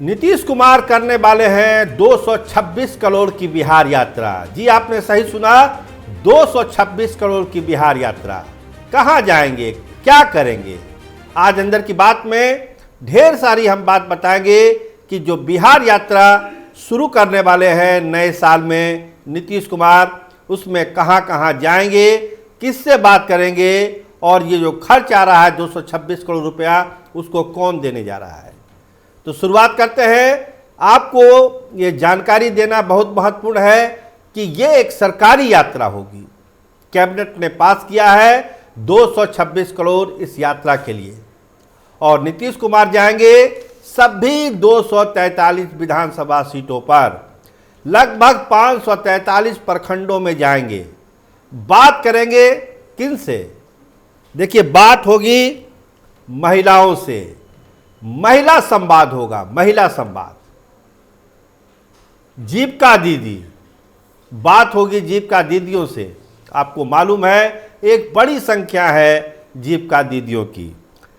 नीतीश कुमार करने वाले हैं 226 करोड़ की बिहार यात्रा। जी आपने सही सुना, 226 करोड़ की बिहार यात्रा। कहां जाएंगे, क्या करेंगे, आज अंदर की बात में ढेर सारी हम बात बताएंगे कि जो बिहार यात्रा शुरू करने वाले हैं नए साल में नीतीश कुमार, उसमें कहां कहां जाएंगे, किससे बात करेंगे और ये जो खर्च आ रहा है 226 करोड़ रुपया, उसको कौन देने जा रहा है। तो शुरुआत करते हैं। आपको ये जानकारी देना बहुत महत्वपूर्ण है कि ये एक सरकारी यात्रा होगी। कैबिनेट ने पास किया है 226 करोड़ इस यात्रा के लिए, और नीतीश कुमार जाएंगे सभी 243 विधानसभा सीटों पर, लगभग 543 प्रखंडों में जाएंगे। बात करेंगे किन से? देखिए, बात होगी महिलाओं से, महिला संवाद होगा, महिला संवाद। जीविका दीदी, बात होगी जीविका दीदियों से। आपको मालूम है एक बड़ी संख्या है जीविका दीदियों की,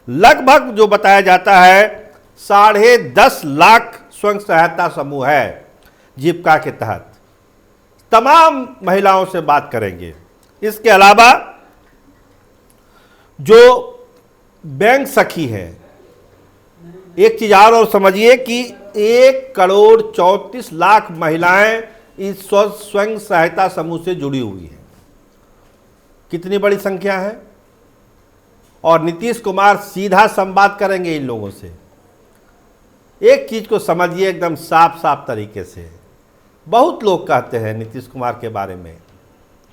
लगभग जो बताया जाता है 10.5 लाख स्वयं सहायता समूह है जीविका के तहत। तमाम महिलाओं से बात करेंगे। इसके अलावा जो बैंक सखी है, एक चीज और समझिए कि 1,34,00,000 महिलाएं इस स्वयं सहायता समूह से जुड़ी हुई हैं। कितनी बड़ी संख्या है। और नीतीश कुमार सीधा संवाद करेंगे इन लोगों से। एक चीज को समझिए एकदम साफ साफ तरीके से। बहुत लोग कहते हैं नीतीश कुमार के बारे में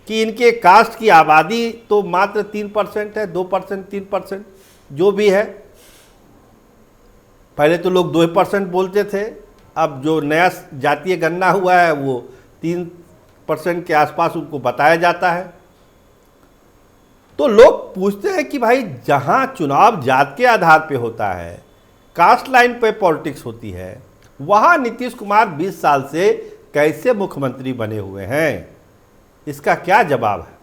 कि इनके कास्ट की आबादी तो मात्र 3% है, 2%, 3%, जो भी है। पहले तो लोग 2% बोलते थे, अब जो नया जातीय गणना हुआ है वो 3% के आसपास उनको बताया जाता है। तो लोग पूछते हैं कि भाई जहां चुनाव जात के आधार पे होता है, कास्ट लाइन पे पॉलिटिक्स होती है, वहां नीतीश कुमार 20 साल से कैसे मुख्यमंत्री बने हुए हैं, इसका क्या जवाब है?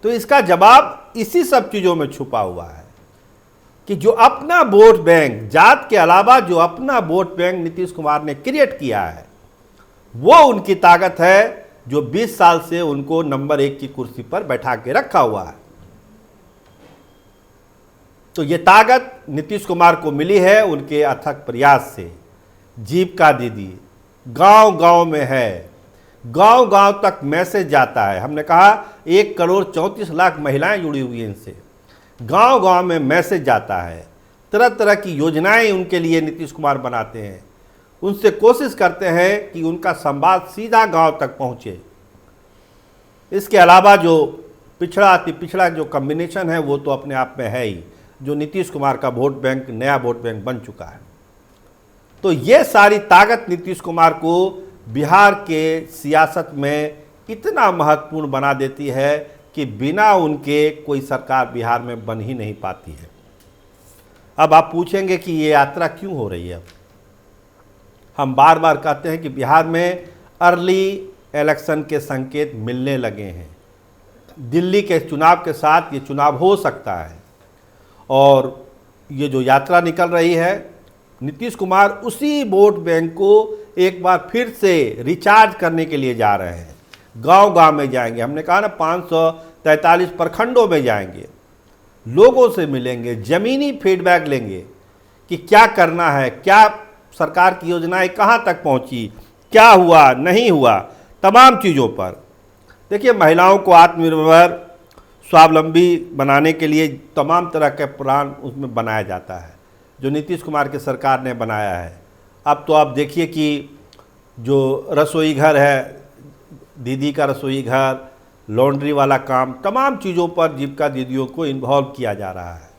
तो इसका जवाब इसी सब चीजों में छुपा हुआ है कि जो अपना वोट बैंक, जात के अलावा जो अपना वोट बैंक नीतीश कुमार ने क्रिएट किया है, वो उनकी ताकत है जो 20 साल से उनको नंबर 1 की कुर्सी पर बैठा के रखा हुआ है। तो ये ताकत नीतीश कुमार को मिली है उनके अथक प्रयास से। जीविका दीदी गांव गांव में है, गांव गांव तक मैसेज जाता है। हमने कहा 1,34,00,000 महिलाएं जुड़ी हुई हैं इनसे। गांव गांव में मैसेज जाता है, तरह तरह की योजनाएं उनके लिए नीतीश कुमार बनाते हैं। उनसे कोशिश करते हैं कि उनका संवाद सीधा गांव तक पहुंचे। इसके अलावा जो पिछड़ा अति पिछड़ा जो कॉम्बिनेशन है वो तो अपने आप में है ही, जो नीतीश कुमार का वोट बैंक नया वोट बैंक बन चुका है। तो ये सारी ताकत नीतीश कुमार को बिहार के सियासत में इतना महत्वपूर्ण बना देती है कि बिना उनके कोई सरकार बिहार में बन ही नहीं पाती है। अब आप पूछेंगे कि ये यात्रा क्यों हो रही है। हम बार बार कहते हैं कि बिहार में अर्ली इलेक्शन के संकेत मिलने लगे हैं। दिल्ली के चुनाव के साथ ये चुनाव हो सकता है, और ये जो यात्रा निकल रही है, नीतीश कुमार उसी वोट बैंक को एक बार फिर से रिचार्ज करने के लिए जा रहे हैं। गांव गांव में जाएंगे। हमने कहा ना 543 प्रखंडों में जाएंगे, लोगों से मिलेंगे, ज़मीनी फीडबैक लेंगे कि क्या करना है, क्या सरकार की योजनाएं कहां तक पहुंची, क्या हुआ नहीं हुआ, तमाम चीज़ों पर। देखिए, महिलाओं को आत्मनिर्भर स्वावलंबी बनाने के लिए तमाम तरह के प्लान उसमें बनाया जाता है, जो नीतीश कुमार की सरकार ने बनाया है। अब तो आप देखिए कि जो रसोई घर है, दीदी का रसोई घर, लॉन्ड्री वाला काम, तमाम चीज़ों पर जीविका दीदियों को इन्वॉल्व किया जा रहा है।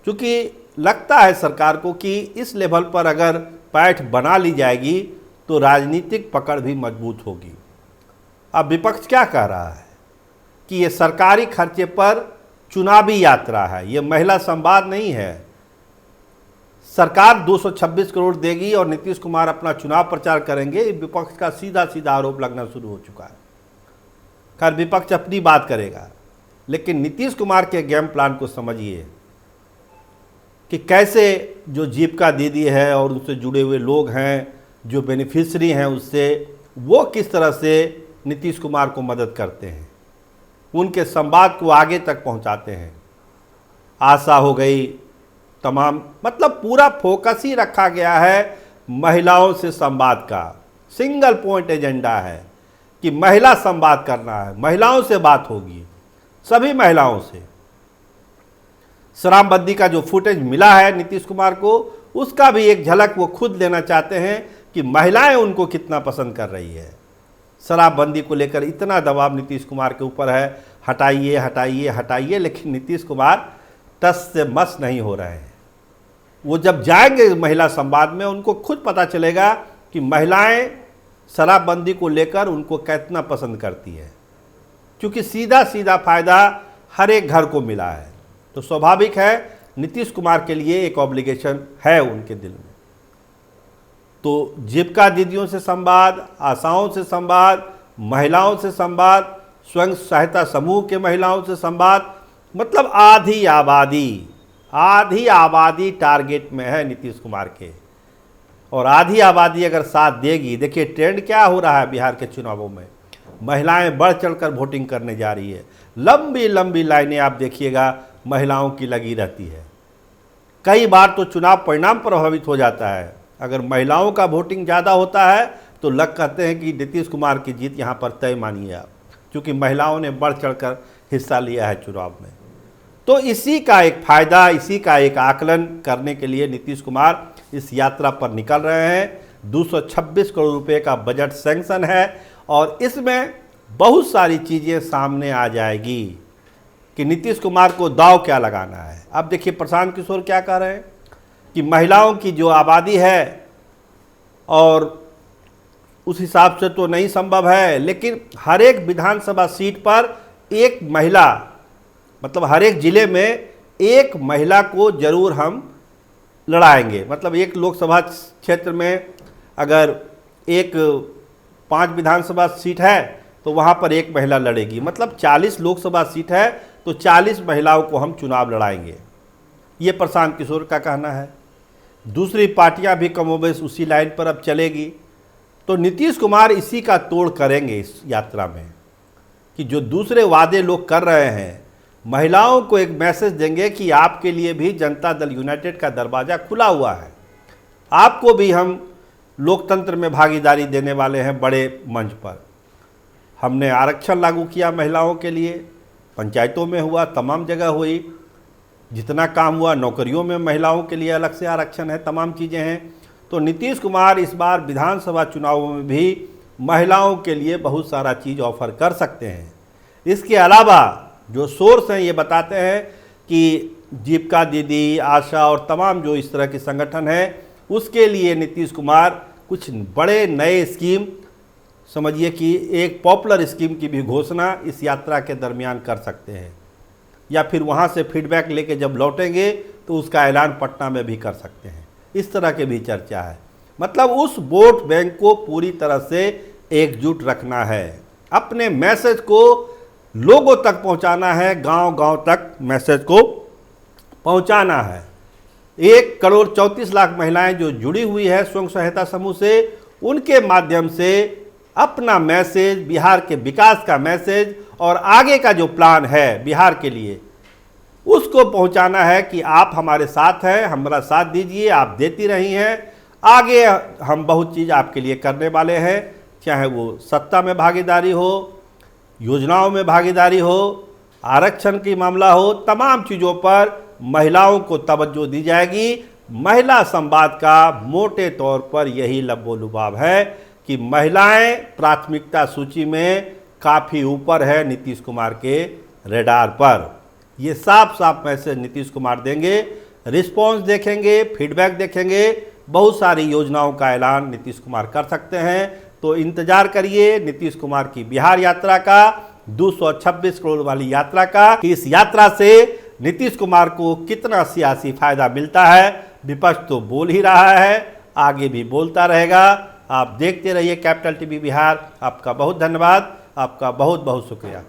क्योंकि लगता है सरकार को कि इस लेवल पर अगर पैठ बना ली जाएगी तो राजनीतिक पकड़ भी मजबूत होगी। अब विपक्ष क्या कह रहा है कि ये सरकारी खर्चे पर चुनावी यात्रा है, ये महिला संवाद नहीं है। सरकार 226 करोड़ देगी और नीतीश कुमार अपना चुनाव प्रचार करेंगे, विपक्ष का सीधा सीधा आरोप लगना शुरू हो चुका है। खैर, विपक्ष अपनी बात करेगा, लेकिन नीतीश कुमार के गेम प्लान को समझिए। कि कैसे जो जीविका दीदी है और उनसे जुड़े हुए लोग हैं, जो बेनिफिशरी हैं उससे, वो किस तरह से नीतीश कुमार को मदद करते हैं, उनके संवाद को आगे तक पहुंचाते हैं। आशा हो गई, तमाम, मतलब पूरा फोकस ही रखा गया है महिलाओं से संवाद का। सिंगल पॉइंट एजेंडा है कि महिला संवाद करना है, महिलाओं से बात होगी, सभी महिलाओं से। शराबबंदी का जो फुटेज मिला है नीतीश कुमार को, उसका भी एक झलक वो खुद लेना चाहते हैं कि महिलाएं उनको कितना पसंद कर रही है। शराबबंदी को लेकर इतना दबाव नीतीश कुमार के ऊपर है, हटाइए हटाइए हटाइए, लेकिन नीतीश कुमार टस से मस नहीं हो रहे हैं। वो जब जाएंगे महिला संवाद में, उनको खुद पता चलेगा कि महिलाएं शराबबंदी को लेकर उनको कितना पसंद करती है, क्योंकि सीधा सीधा फायदा हर एक घर को मिला है। तो स्वाभाविक है नीतीश कुमार के लिए एक ऑब्लिगेशन है उनके दिल में। तो जीविका दीदियों से संवाद, आशाओं से संवाद, महिलाओं से संवाद, स्वयं सहायता समूह के महिलाओं से संवाद, मतलब आधी आबादी टारगेट में है नीतीश कुमार के। और आधी आबादी अगर साथ देगी, देखिए ट्रेंड क्या हो रहा है बिहार के चुनावों में, महिलाएं बढ़ चढ़कर वोटिंग करने जा रही है। लंबी लंबी लाइनें आप देखिएगा महिलाओं की लगी रहती है। कई बार तो चुनाव परिणाम प्रभावित हो जाता है। अगर महिलाओं का वोटिंग ज़्यादा होता है तो कहते हैं कि नीतीश कुमार की जीत यहाँ पर तय मानिए आप, क्योंकि महिलाओं ने बढ़ चढ़कर हिस्सा लिया है चुनाव में। तो इसी का एक फ़ायदा, इसी का एक आकलन करने के लिए नीतीश कुमार इस यात्रा पर निकल रहे हैं। 226 करोड़ रुपए का बजट सैंक्शन है और इसमें बहुत सारी चीज़ें सामने आ जाएगी कि नीतीश कुमार को दांव क्या लगाना है। अब देखिए प्रशांत किशोर क्या कह रहे हैं कि महिलाओं की जो आबादी है और उस हिसाब से तो नहीं संभव है, लेकिन हर एक विधानसभा सीट पर एक महिला, मतलब हर एक जिले में एक महिला को जरूर हम लड़ाएंगे। मतलब एक लोकसभा क्षेत्र में अगर 5 विधानसभा सीट है तो वहाँ पर एक महिला लड़ेगी, मतलब 40 लोकसभा सीट है तो 40 महिलाओं को हम चुनाव लड़ाएंगे, ये प्रशांत किशोर का कहना है। दूसरी पार्टियां भी कमोबेश उसी लाइन पर अब चलेगी। तो नीतीश कुमार इसी का तोड़ करेंगे इस यात्रा में कि जो दूसरे वादे लोग कर रहे हैं, महिलाओं को एक मैसेज देंगे कि आपके लिए भी जनता दल यूनाइटेड का दरवाज़ा खुला हुआ है, आपको भी हम लोकतंत्र में भागीदारी देने वाले हैं बड़े मंच पर। हमने आरक्षण लागू किया महिलाओं के लिए, पंचायतों में हुआ, तमाम जगह हुई, जितना काम हुआ, नौकरियों में महिलाओं के लिए अलग से आरक्षण है, तमाम चीज़ें हैं। तो नीतीश कुमार इस बार विधानसभा चुनावों में भी महिलाओं के लिए बहुत सारा चीज़ ऑफर कर सकते हैं। इसके अलावा जो सोर्स हैं ये बताते हैं कि जीविका दीदी, आशा और तमाम जो इस तरह के संगठन हैं, उसके लिए नीतीश कुमार कुछ बड़े नए स्कीम, समझिए कि एक पॉपुलर स्कीम की भी घोषणा इस यात्रा के दरमियान कर सकते हैं, या फिर वहाँ से फीडबैक लेके जब लौटेंगे तो उसका ऐलान पटना में भी कर सकते हैं। इस तरह के भी चर्चा है। मतलब उस वोट बैंक को पूरी तरह से एकजुट रखना है, अपने मैसेज को लोगों तक पहुंचाना है, गांव-गांव तक मैसेज को पहुंचाना है। 1,34,00,000 महिलाएं जो जुड़ी हुई है स्वयं सहायता समूह से, उनके माध्यम से अपना मैसेज, बिहार के विकास का मैसेज और आगे का जो प्लान है बिहार के लिए, उसको पहुंचाना है कि आप हमारे साथ हैं, हमारा साथ दीजिए, आप देती रही हैं, आगे हम बहुत चीज़ आपके लिए करने वाले हैं, चाहे वो सत्ता में भागीदारी हो, योजनाओं में भागीदारी हो, आरक्षण की मामला हो, तमाम चीज़ों पर महिलाओं को तवज्जो दी जाएगी। महिला संवाद का मोटे तौर पर यही लबो-लुबाब है कि महिलाएं प्राथमिकता सूची में काफ़ी ऊपर है नीतीश कुमार के रेडार पर। ये साफ साफ मैसेज नीतीश कुमार देंगे, रिस्पॉन्स देखेंगे, फीडबैक देखेंगे, बहुत सारी योजनाओं का ऐलान नीतीश कुमार कर सकते हैं। तो इंतजार करिए नीतीश कुमार की बिहार यात्रा का, 226 करोड़ वाली यात्रा का। इस यात्रा से नीतीश कुमार को कितना सियासी फायदा मिलता है, विपक्ष तो बोल ही रहा है, आगे भी बोलता रहेगा। आप देखते रहिए कैपिटल टीवी बिहार। आपका बहुत धन्यवाद, आपका बहुत बहुत शुक्रिया।